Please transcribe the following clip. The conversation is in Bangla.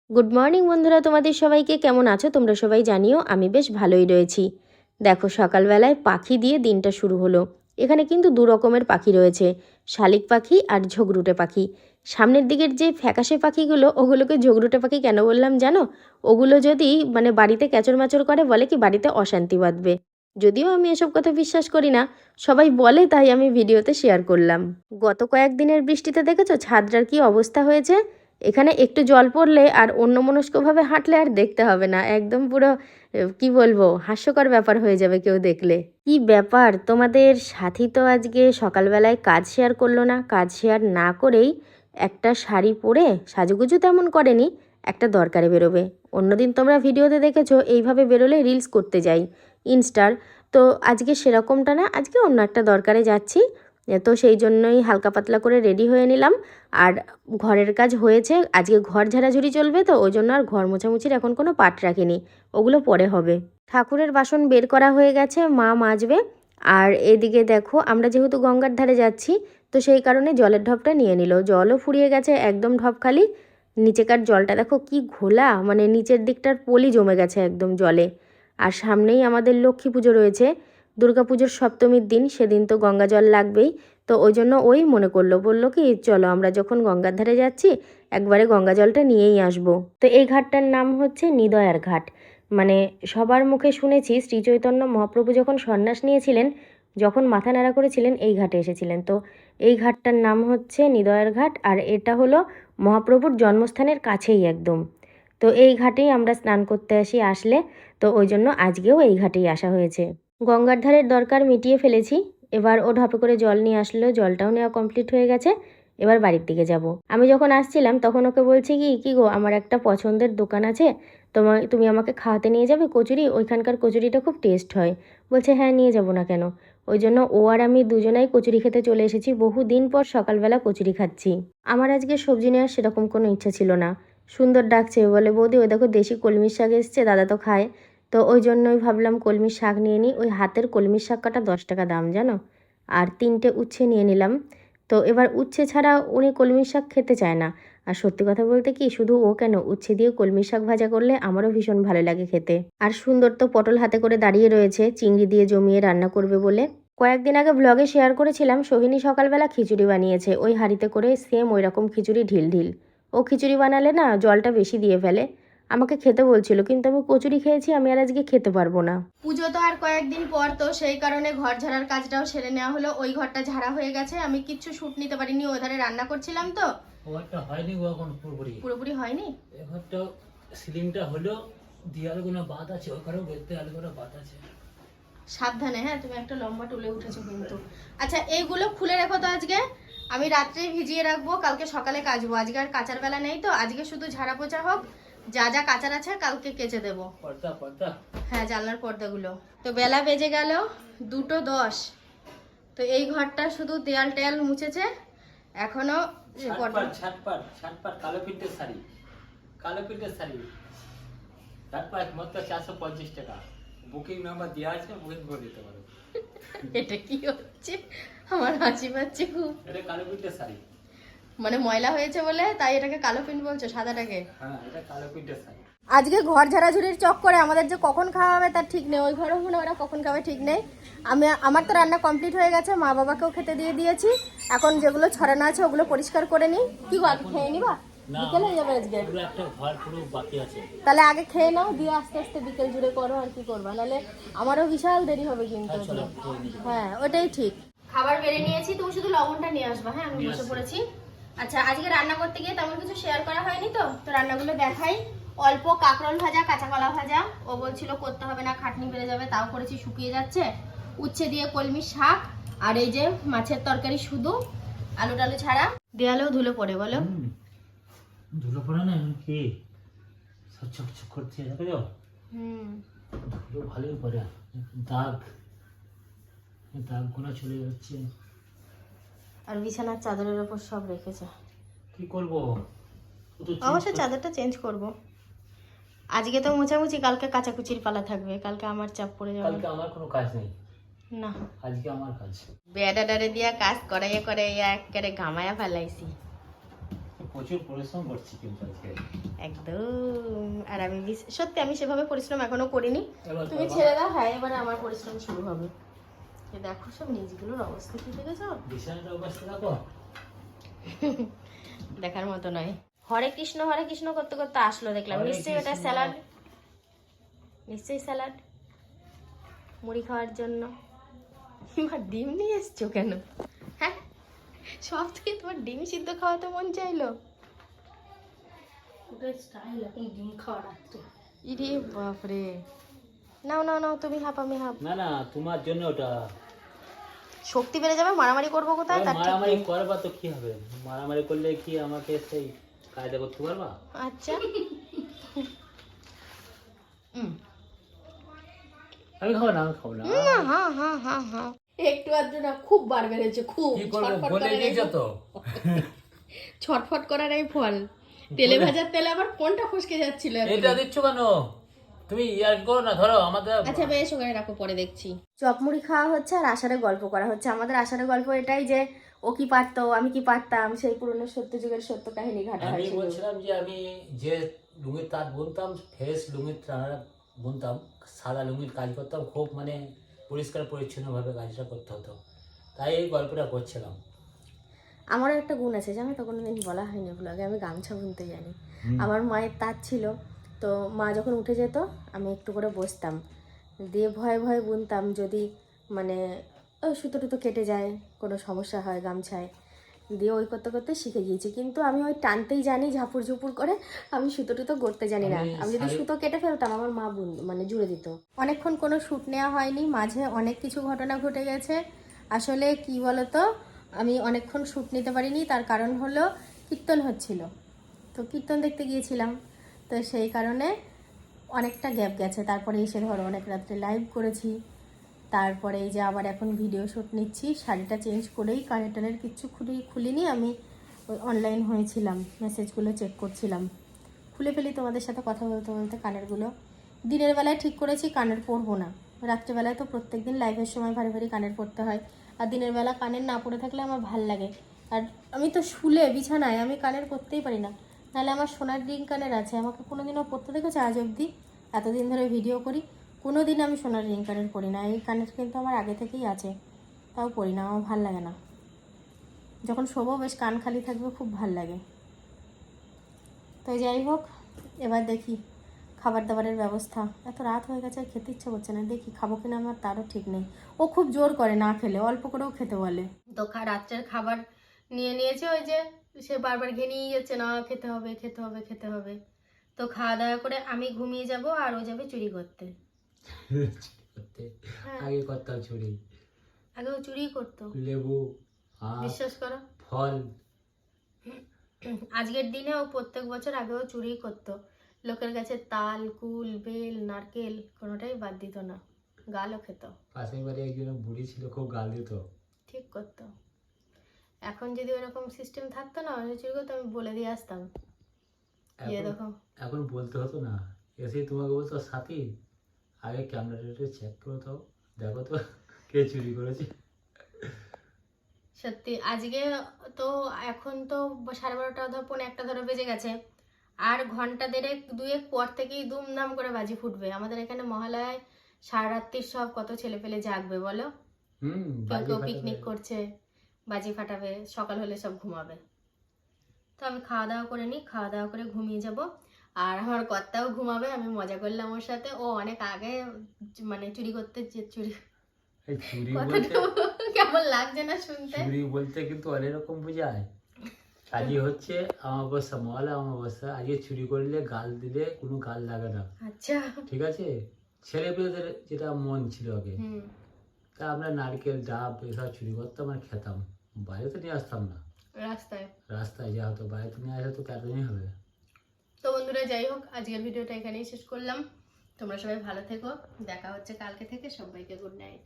গুড মর্নিং বন্ধুরা, তোমাদের সবাইকে কেমন আছো তোমরা সবাই জানিও। আমি বেশ ভালোই রয়েছি। দেখো সকালবেলায় পাখি দিয়ে দিনটা শুরু হলো। এখানে কিন্তু দু রকমের পাখি রয়েছে, শালিক পাখি আর ঝগড়ুটে পাখি। সামনের দিকের যে ফ্যাকাশে পাখিগুলো ওগুলোকে ঝগড়ুটে পাখি কেন বললাম জানো? ওগুলো যদি বাড়িতে ক্যাচর ম্যাচর করে বলে কি বাড়িতে অশান্তি বাঁধবে। যদিও আমি এসব কথা বিশ্বাস করি না, সবাই বলে তাই আমি ভিডিওতে শেয়ার করলাম। গত কয়েকদিনের বৃষ্টিতে দেখেছো ছাদটার কি অবস্থা হয়েছে। এখানে একটু জল পড়লে আর অন্যমনস্কভাবে হাঁটলে আর দেখতে হবে না, একদম পুরো কি বলবো হাস্যকর ব্যাপার হয়ে যাবে কেউ দেখলে। কি ব্যাপার, তোমাদের সাথী তো আজকে সকালবেলায় কাজ শেয়ার করলো না। কাজ শেয়ার না করেই একটা শাড়ি পরে, সাজুগুজু তেমন করেনি, একটা দরকারে বেরোবে। অন্যদিন তোমরা ভিডিওতে দেখেছো এইভাবে বেরোলে রিলস করতে যাই ইনস্টার, তো আজকে সেরকমটা না, আজকে অন্য একটা দরকারে যাচ্ছি। তো সেই জন্যই হালকা পাতলা করে রেডি হয়ে নিলাম। আর ঘরের কাজ হয়েছে, আজকে ঘর ঝাড়াঝুড়ি চলবে, তো ওই জন্য আর ঘর মোছামুছির এখন কোনো পাট রাখিনি, ওগুলো পরে হবে। ঠাকুরের বাসন বের করা হয়ে গেছে, মা মাজবে। আর এদিকে দেখো আমরা যেহেতু গঙ্গার ধারে যাচ্ছি, তো সেই কারণে জলের ঢপটা নিয়ে নিল। জলও ফুরিয়ে গেছে, একদম ঢপ খালি। নিচেকার জলটা দেখো কি ঘোলা, নিচের দিকটার পলি জমে গেছে একদম জলে। আর সামনেই আমাদের লক্ষ্মী পুজো রয়েছে, দুর্গাপুজোর সপ্তমীর দিন, সেদিন তো গঙ্গা জল লাগবেই। তো ওই জন্য ওই মনে করলো, বললো কি চলো আমরা যখন গঙ্গার ধারে যাচ্ছি একবারে গঙ্গা জলটা নিয়েই আসবো। তো এই ঘাটটার নাম হচ্ছে নিদয়ার ঘাট। সবার মুখে শুনেছি শ্রী চৈতন্য মহাপ্রভু যখন সন্ন্যাস নিয়েছিলেন, যখন মাথা নাড়া করেছিলেন এই ঘাটে এসেছিলেন। তো এই ঘাটটার নাম হচ্ছে নিদয়ার ঘাট, আর এটা হলো মহাপ্রভুর জন্মস্থানের কাছেই একদম। তো এই ঘাটেই আমরা স্নান করতে আসলে, তো ওই জন্য আজকেও এই ঘাটেই আসা হয়েছে। গঙ্গার ধারের দরকার মিটিয়ে ফেলেছি। এবার ও ঢপে করে জল নিয়ে আসলো, জলটাও নেওয়া কমপ্লিট হয়ে গেছে। এবার বাড়ির দিকে যাব। আমি যখন আসছিলাম তখন ওকে বলছি কি গো, আমার একটা পছন্দের দোকান আছে, তুমি আমাকে খাওয়াতে নিয়ে যাবে কচুরি, ওইখানকার কচুরিটা খুব টেস্ট হয়। বলছে হ্যাঁ নিয়ে যাব না কেন। ওই জন্য ও আর আমি দুজনাই কচুরি খেতে চলে এসেছি। বহুদিন পর সকালবেলা কচুরি খাচ্ছি। আমার আজকে সবজি নেওয়ার সেরকম কোনো ইচ্ছা ছিল না। সুন্দর ডাকছে, বলে বৌদি ওই দেখো দেশি কলমির শাক এসছে, দাদা তো খায়। তো ওই জন্যই ভাবলাম কলমির শাক নিয়ে নিই। ওই হাতের কলমির শাক কাটা 10 টাকা দাম জানো। আর 3টে উচ্ছে নিয়ে নিলাম। তো এবার উচ্ছে ছাড়া উনি কলমির শাক খেতে চায় না। আর সত্যি কথা বলতে কি, শুধু ও কেন, উচ্ছে দিয়ে কলমির শাক ভাজা করলে আমারও ভীষণ ভালো লাগে খেতে। আর সুন্দর তো পটল হাতে করে দাঁড়িয়ে রয়েছে, চিংড়ি দিয়ে জমিয়ে রান্না করবে বলে। কয়েকদিন আগে ব্লগে শেয়ার করেছিলাম সোহিনী সকালবেলা খিচুড়ি বানিয়েছে, ওই হাঁড়িতে করে সেম ওই রকম খিচুড়ি ঢিল ঢিল। ও খিচুড়ি বানালে না জলটা বেশি দিয়ে ফেলে। আমাকে খেতে বলছিল, কিন্তু আমি কচুরি খেয়েছি, আমি আর আজকে খেতে পারবো না। পুজো তো আর কয়েকদিন পর, তো সেই কারণে ঘর ঝাড়ার কাজটাও সেরে নেওয়া হলো। ওই ঘরটা ঝাড়া হয়ে গেছে, আমি কিচ্ছু শুট নিতে পারিনি, ওই ধারে রান্না করছিলাম। তো ওটা হয়নি এখন পুরোপুরি হয়নি। এবারটা সিলিংটা হলো, দেয়ালগুলো বাদ আছে, ওখানেও দেয়ালগুলো বাদ আছে। সাবধানে, হ্যাঁ তুমি একটা লম্বা টুলে উঠেছো কিন্তু। আচ্ছা এইগুলো খুলে রেখো তো, আজকে আমি রাত্রে ভিজিয়ে রাখবো, কালকে সকালে কাচবো। আজকে আর কাচার বেলা নেই, তো আজকে শুধু ঝাড়া পোছা হোক, যা যা কাচার আছে কালকে কেচে দেবো। পর্দা হ্যাঁ জানলার পর্দাগুলো। তো বেলা বেজে গেল 2:10। তো এই ঘরটা শুধু দেয়াল টেয়াল মুছেছে, এখনো ছাটপাট কালো প্রিন্টের শাড়ি, ছাটপাট মাত্র 450 টাকা। বুকিং নাম্বার দেওয়া আছে, বুকিং করে দিতে পারো। এটা কি হচ্ছে, আমার হাসি পাচ্ছে খুব। এটা কালো প্রিন্টের শাড়ি, ময়লা হয়েছে বলে তাই এটাকে কালো প্রিন্ট বলছো, সাদাটাকে? হ্যাঁ এটা কালো প্রিন্টের শাড়ি। আজকে ঘর ঝাড়াঝুড়ির চক্করে আমাদের যে কখন খাওয়া হবে তার ঠিক নেই, ওই ঘরেও মনে ওরা কখন খাবে ঠিক নেই। আমার তো রান্না কমপ্লিট হয়ে গেছে, মা বাবাকেও খেতে দিয়ে দিয়েছি। এখন যেগুলো ছড়ানো আছে ওগুলো পরিষ্কার করে নিই। কি গো আগে খেয়ে নিবা, বিকেল হয়ে যাবে আজকে। একটা ঘর পুরো বাকি আছে, তাহলে আগে খেয়ে নাও, দিয়ে আস্তে আস্তে বিকেল জুড়ে করো আর কি করবা, নাহলে আমারও বিশাল দেরি হবে কিন্তু। হ্যাঁ ওটাই ঠিক। খাবার বেড়ে নিয়েছি, তুমি শুধু লবণটা নিয়ে আসবা। হ্যাঁ আমি বসে পড়েছি। আচ্ছা আজকে রান্না করতে গিয়ে তেমন কিছু শেয়ার করা হয়নি, তো রান্নাগুলো দেখাই। অল্প কাঁকরোল ভাজা, কাঁচা কলা ভাজা, ও বলছিল করতে হবে না খাটনি বেড়ে যাবে, তাও করেছি, শুকিয়ে যাচ্ছে। উচ্ছে দিয়ে কলমি শাক, আর এই যে মাছের তরকারি শুধু, আলু টালু ছাড়া। দেয়ালেও ধুলো পড়ে, বলো ধুলো পড়ে না কি ছক করছে, দেখো ধুলো ভালোই পড়ে, দাগগুলো চলে যাচ্ছে। আর বিছানার চাদরের ওপর সব রেখেছে। কি করব, অবশ্যই চাদরটা চেঞ্জ করব। আজকে তো মোছামুছি, কালকে কাচাকুচির পালা থাকবে, কালকে আমার চাপ পড়ে যাবে। কালকে আমার কোনো কাজ নেই, না আজকে আমার কাজ। বেডাডারে দিয়া কাজ করাইয়া করাইয়া একেবারে ঘামায়া ফেলাইছি। প্রচুর পরিশ্রম করছি কিন্তু আজকে। একদম। আর আমি সত্যি আমি সেভাবে পরিশ্রম এখনো করিনি, এবার তুমি করবা? ছেড়ে দাও। হ্যাঁ, এবারে আমার পরিশ্রম শুরু হবে। এই দেখো সব নিচগুলোর অবস্থা কি দেখেছো? বিছানাটার অবস্থা দেখো। দেখার মতো নয়। হরে কৃষ্ণ করতে করতে আসলো দেখলাম। হরে নিশ্চয়ই ওটা কৃষ্ণ। স্যালাড, নিশ্চয়ই স্যালাড মুড়ি খাওয়ার জন্য। এবার ডিম নিয়ে এসছো কেন? হ্যাঁ, সব থেকে তোমার ডিম সিদ্ধ খাওয়াতে মন চাইলো? ওটাই স্টাইল এখন ডিম খাওয়া রাত্রে। ইরে বাপরে। নাও নাও নাও, তুমি হাফ আমি হাফ। না না, তোমার জন্য ওটা। শক্তি বেড়ে যাবে, মারামারি করবো কোথায় তার ঠিক মারামারি নেই। করবা তো কি হবে? মারামারি করলে কি আমাকে সেই কায়দা করতে পারবা? আচ্ছা। আমি খাবো না, আমি খাবো না। হ্যাঁ হ্যাঁ হ্যাঁ হ্যাঁ, একটু আধটু না, খুব বার বেড়েছে, খুব কি করবো ছটফট বলে করার এই দিয়েছো তো। ছটফট করার এই ফল। তেলে ভাজার তেলে আবার কোনটা ফসকে যাচ্ছিল এখনই। এটা দিচ্ছ কেন? তুমি ইয়ার করো না, ধরো আমাদের। আচ্ছা বেশ, ওখানে রাখো, পরে দেখছি। চপ মুড়ি খাওয়া হচ্ছে আর আষাঢ়ে গল্প করা হচ্ছে। আমাদের আষাঢ়ে গল্প এটাই যে ও কি পারতো, আমি কি পারতাম, সেই পুরনো সত্য যুগের সত্য কাহিনী ঘাটা আমি হয়েছিল। বলছিলাম যে আমি যে লুঙ্গির তাঁত বুনতাম, ফ্রেশ লুঙ্গির তাঁত বুনতাম, সাদা লুঙ্গির কাজ করতাম, খুব মানে পরিষ্কার পরিচ্ছন্নভাবে কাজটা করতে হতো, তাই এই গল্পটা করছিলাম। আমারও একটা গুণ আছে জানো তো, কোনোদিন বলা হয়নি ব্লগে, আমি গামছা বুনতে জানি। আমার মায়ের তাঁত ছিল, তো মা যখন উঠে যেত আমি একটু করে বসতাম, দিয়ে ভয়ে ভয়ে বুনতাম, যদি মানে ওই সুতো টুতো কেটে যায়, কোনো সমস্যা হয় গামছায়, দিয়ে ওই করতে করতে শিখে গিয়েছি। কিন্তু আমি ওই টানতেই জানি ঝাপুর ঝুপুর করে, আমি সুতো টুতো গড়তে জানি না। আমি যদি সুতো কেটে ফেলতাম আমার মা মানে জুড়ে দিত। অনেকক্ষণ কোনো শ্যুট নেওয়া হয়নি, মাঝে অনেক কিছু ঘটনা ঘটে গেছে। আসলে কি বলতো, আমি অনেকক্ষণ শ্যুট নিতে পারিনি, তার কারণ হলো কীর্তন হচ্ছিল, তো কীর্তন দেখতে গিয়েছিলাম, তো সেই কারণে অনেকটা গ্যাপ গেছে। তারপরে এসে ধরো অনেক রাত্রে লাইভ করেছি, তারপরে এই যে আবার এখন ভিডিও শ্যুট নিচ্ছি। শাড়িটা চেঞ্জ করেই, কানের টানের কিচ্ছু খুলিনি, আমি ওই অনলাইন হয়েছিলাম, মেসেজগুলো চেক করছিলাম, খুলে ফেলি তোমাদের সাথে কথা বলতে বলতে কানেরগুলো। দিনের বেলায় ঠিক করেছি কানের পরবো না, রাত্রেবেলায় তো প্রত্যেক দিন লাইভের সময় ভারী ভারী কানের পরতে হয়, আর দিনের বেলা কানের না পরে থাকলে আমার ভাল লাগে। আর আমি তো শুলে বিছানায় আমি কানের পরতেই পারি না, নাহলে আমার সোনার রিং কানের আছে, আমাকে কোনোদিনও পরতে দেখেছে আজ অবধি? এতদিন ধরে ভিডিও করি কোনো দিন আমি সোনার রিং কানের পরি না। এই কানের কিন্তু আমার আগে থেকেই আছে, তাও পরি না, আমার ভাল লাগে না। যখন শোবো বেশ কান খালি থাকবে, খুব ভাল লাগে। তো যাই হোক, এবার দেখি খাবার দাবারের ব্যবস্থা। এত রাত হয়ে গেছে, আর খেতে ইচ্ছা করছে না, দেখি খাবো কিনা আমার তারও ঠিক নেই। ও খুব জোর করে না খেলে, অল্প করেও খেতে বলে। তো রাত্রের খাবার নিয়ে নিয়েছে, ওই যে সে বারবার ঘেয়ে নিয়ে যাচ্ছে, না খেতে হবে খেতে হবে খেতে হবে। তো খাওয়া দাওয়া করে আমি ঘুমিয়ে যাব, আর ও যাবে চুরি করতে। হ্যাঁ। আগে করতাম চুরি, আগে ও চুরি করতো, লেবু, আম, বিশ্বাস করো। ফল। আজকের দিনে ও প্রত্যেক বছর আগেও চুরি করতো, লোকের কাছে তাল কুল বেল নারকেল কোনোটাই বাদ দিত না, গালও খেত। পাশের বাড়ি একজন বুড়ি ছিল, খুব গাল দিত। ঠিক করতো। এখন যদি ওরকম সিস্টেম থাকতো না, ও চুরি করতো, আমি বলে দিয়ে আসতাম, গিয়ে দেখো। এখন বলতে হতো না, এসে তোমাকে বলতো সাথী আগে ক্যামেরাটা চেক করো তো, দেখো তো কে চুরি করেছে। সত্যি আজকে তো, এখন তো 12:30 ধর 1:45 ধরে বেজে গেছে, আর ঘন্টা দেড়েক দুয়েক পর থেকেই দুমদাম করে বাজি ফুটবে। আমাদের এখানে মহালয়ায় সারা রাত্রির সব কত ছেলে পেলে জাগবে বলো, কেউ কেউ পিকনিক করছে, বাজি ফাটাবে, সকাল হলে সব ঘুমাবে। তো আমি খাওয়া দাওয়া করে নিই, খাওয়া দাওয়া করে ঘুমিয়ে যাব। আর আমার কর্তাও ঘুমাবে, আমি মজা করলাম ওর সাথে, ও অনেক আগে মানে চুরি করতে চুরি এই চুরি কথাটা কেমন লাগছে না শুনতে? চুরি বলতে কিন্তু অনেক রকম বোঝায়। আজকে হচ্ছে অমাবস্যা, মহালয়া অমাবস্যা, আজকে চুরি করলে গাল দিলে কোনো গাল লাগে না, আচ্ছা। ঠিক আছে? ছেলেপেলেদের যেটা মন ছিল আগে, হুম। তা আমরা নারকেল ডাব এসব চুরি করতাম আর খেতাম, বাইরে তো নিয়ে আসতাম না। রাস্তায় রাস্তায় যা হতো, বাইরে তো নিয়ে আসা তো কেটনই হবে। তো বন্ধুরা যাই হোক, আজকের ভিডিওটা এখানেই শেষ করলাম। তোমরা সবাই ভালো থেকো, দেখা হচ্ছে কালকে থেকে। সবাইকে গুড নাইট।